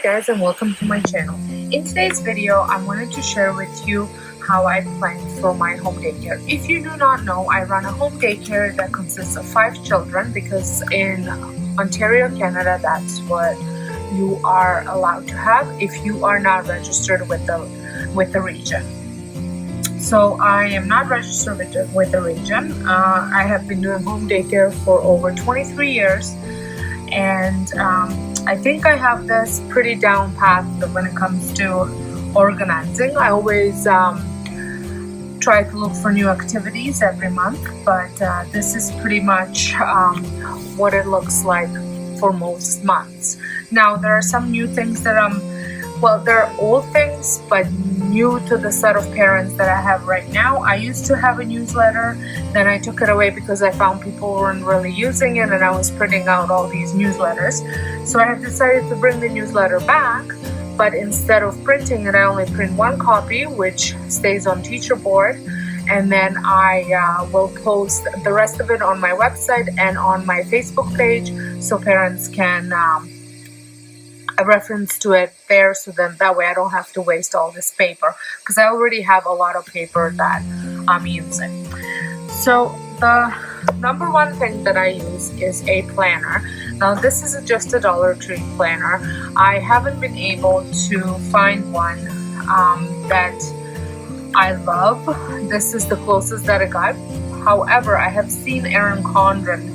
guys, and welcome to my channel. In today's video, I wanted to share with you how I plan for my home daycare. If you do not know, I run a home daycare that consists of 5 children because in Ontario, Canada, that's what you are allowed to have if you are not registered with the region. So I am not registered with the region. I have been doing home daycare for over 23 years, and I think I have this pretty down path when it comes to organizing. I always try to look for new activities every month, but this is pretty much what it looks like for most months. Now, there are some new things that there are old things, but new to the set of parents that I have right now. I used to have a newsletter, then I took it away because I found people weren't really using it and I was printing out all these newsletters. So I have decided to bring the newsletter back, but instead of printing it, I only print one copy, which stays on teacher board, and then I will post the rest of it on my website and on my Facebook page so parents can a reference to it there, so then that way I don't have to waste all this paper because I already have a lot of paper that I'm using. So the number one thing that I use is a planner. Now this is just a Dollar Tree planner. I haven't been able to find one that I love. This is the closest that I got. However, I have seen Erin Condren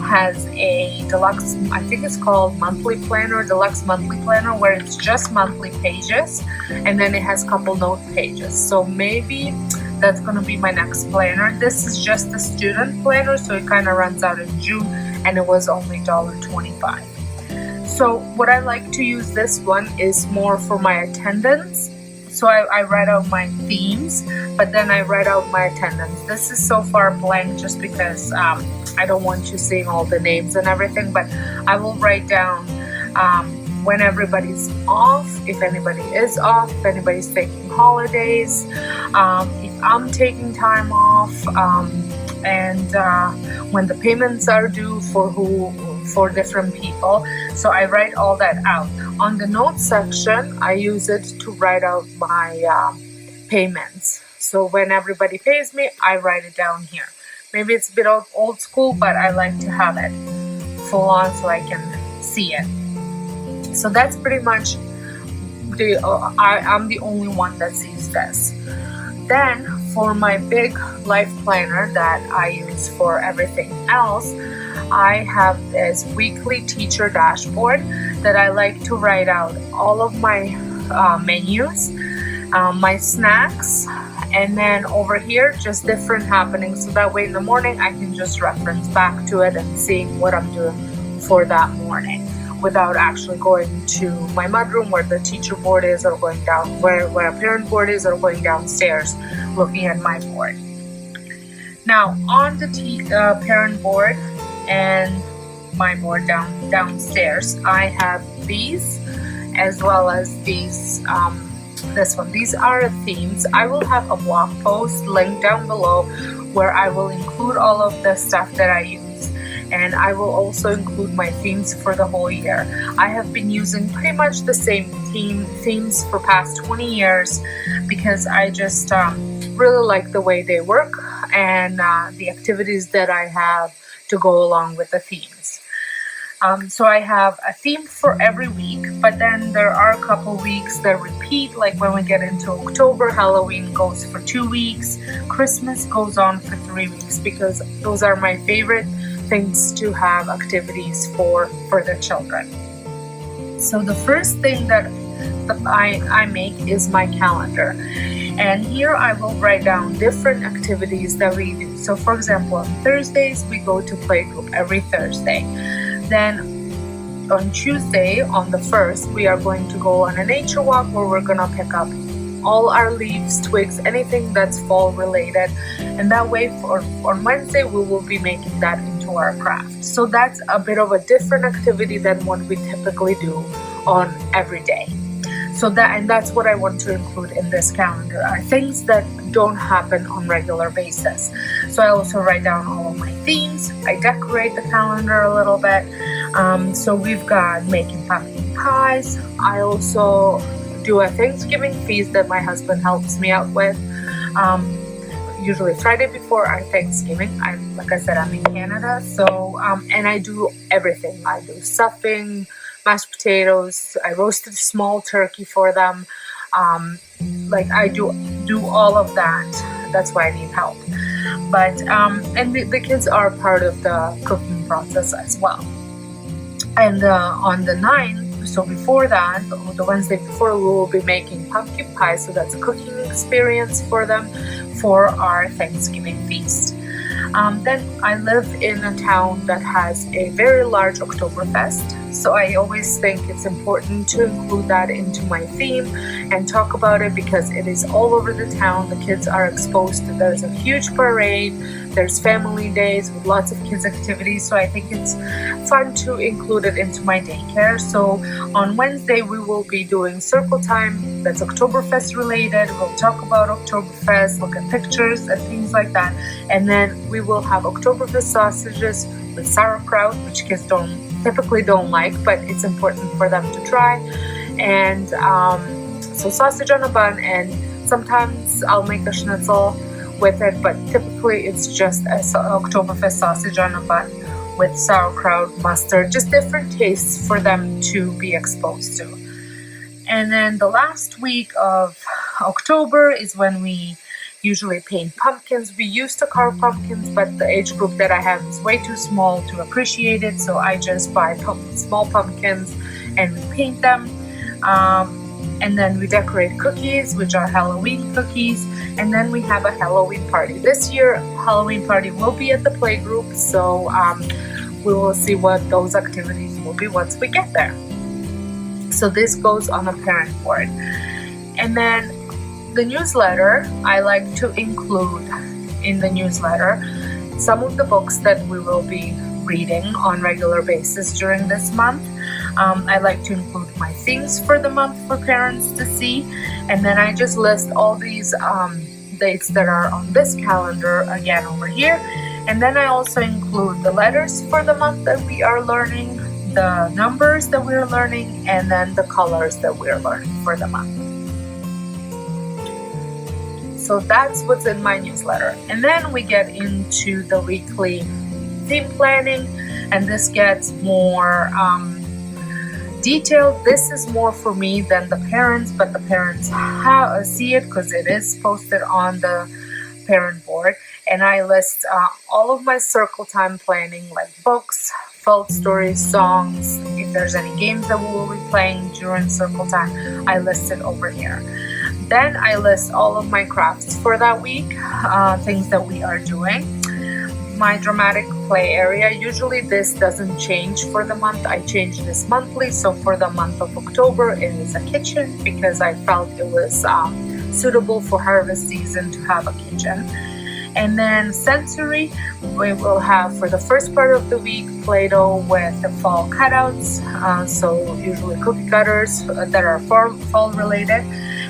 has a deluxe, I think it's called monthly planner, deluxe monthly planner, where it's just monthly pages and then it has a couple note pages. So maybe that's going to be my next planner. This is just the student planner, so it kind of runs out in June and it was only $1.25. So what I like to use this one is more for my attendance. So I write out my themes, but then I write out my attendance. This is so far blank just because I don't want you seeing all the names and everything, but I will write down when everybody's off, if anybody is off, if anybody's taking holidays, if I'm taking time off, and when the payments are due for different people. So I write all that out. On the notes section, I use it to write out my payments. So when everybody pays me, I write it down here. Maybe it's a bit old school, but I like to have it full on so I can see it. So that's pretty much I'm the only one that sees this. Then for my big life planner that I use for everything else, I have this weekly teacher dashboard that I like to write out all of my menus, my snacks, and then over here just different happenings, so that way in the morning I can just reference back to it and see what I'm doing for that morning without actually going to my mudroom where the teacher board is, or going down where a parent board is, or going downstairs looking at my board. Now on the parent board and my board downstairs, I have these as well as these this one. These are themes. I will have a blog post linked down below where I will include all of the stuff that I use, and I will also include my themes for the whole year. I have been using pretty much the same themes for past 20 years because I just really like the way they work and the activities that I have to go along with the themes. So I have a theme for every week, but then there are a couple weeks that repeat, like when we get into October, Halloween goes for 2 weeks, Christmas goes on for 3 weeks, because those are my favorite things to have activities for the children. So the first thing that I make is my calendar. And here I will write down different activities that we do. So for example, on Thursdays, we go to playgroup every Thursday. Then on Tuesday, on the 1st, we are going to go on a nature walk where we're going to pick up all our leaves, twigs, anything that's fall related. And that way on Wednesday, we will be making that into our craft. So that's a bit of a different activity than what we typically do on every day. So that's what I want to include in this calendar, are things that don't happen on regular basis. So I also write down all of my themes. I decorate the calendar a little bit. So we've got making pumpkin pies. I also do a Thanksgiving feast that my husband helps me out with. Usually Friday before our Thanksgiving. Like I said, I'm in Canada, so and I do everything. I do stuffing, mashed potatoes. I roasted small turkey for them. Like I do all of that. That's why I need help. But and the kids are part of the cooking process as well. And on the 9th, so before that, the Wednesday before, we will be making pumpkin pie. So that's a cooking experience for them for our Thanksgiving feast. Then I live in a town that has a very large Oktoberfest, so I always think it's important to include that into my theme and talk about it because it is all over the town. The kids are exposed to, there's a huge parade, there's family days with lots of kids activities, so I think it's fun to include it into my daycare. So on Wednesday we will be doing circle time that's Oktoberfest related. We'll talk about Oktoberfest, look at pictures and things like that, and then we will have Oktoberfest sausages with sauerkraut, which kids typically don't like, but it's important for them to try. And so sausage on a bun, and sometimes I'll make a schnitzel with it, but typically it's just a Oktoberfest sausage on a bun with sauerkraut, mustard, just different tastes for them to be exposed to. And then the last week of October is when we usually paint pumpkins. We used to carve pumpkins, but the age group that I have is way too small to appreciate it, so I just buy small pumpkins and we paint them. And then we decorate cookies, which are Halloween cookies, and then we have a Halloween party. This year, Halloween party will be at the playgroup, so we will see what those activities will be once we get there. So this goes on a parent board. And then the newsletter, I like to include in the newsletter some of the books that we will be reading on regular basis during this month. I like to include my themes for the month for parents to see, and then I just list all these dates that are on this calendar again over here. And then I also include the letters for the month that we are learning, the numbers that we're learning, and then the colors that we're learning for the month. So that's what's in my newsletter. And then we get into the weekly theme planning, and this gets more detailed. This is more for me than the parents, but the parents see it because it is posted on the parent board. And I list all of my circle time planning, like books, folk stories, songs. If there's any games that we will be playing during circle time, I list it over here. Then I list all of my crafts for that week, things that we are doing. My dramatic play area, usually this doesn't change for the month. I change this monthly, so for the month of October it is a kitchen because I felt it was suitable for harvest season to have a kitchen. And then sensory, we will have for the first part of the week Play-Doh with the fall cutouts, so usually cookie cutters that are fall related.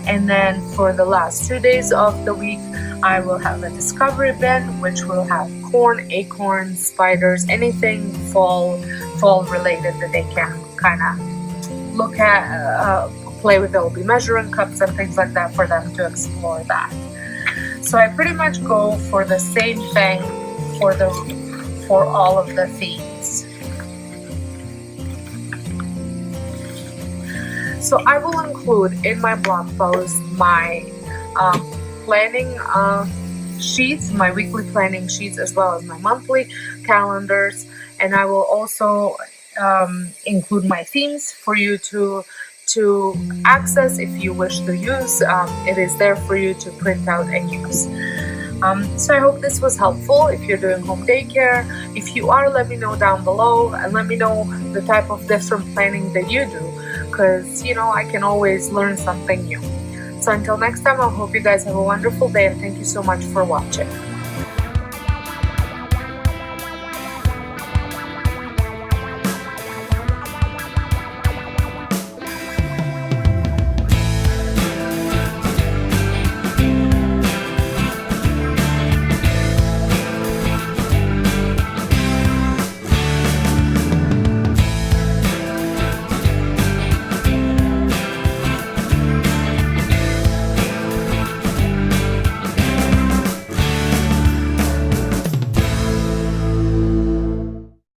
And then for the last 2 days of the week, I will have a discovery bin, which will have corn, acorns, spiders, anything fall related that they can kind of look at, play with. There will be measuring cups and things like that for them to explore that. So I pretty much go for the same thing for all of the themes. So I will include in my blog post my planning sheets, my weekly planning sheets, as well as my monthly calendars, and I will also include my themes for you to access if you wish to use. It is there for you to print out and use. So I hope this was helpful if you're doing home daycare. If you are, let me know down below and let me know the type of different planning that you do, because I can always learn something new. So until next time, I hope you guys have a wonderful day, and thank you so much for watching.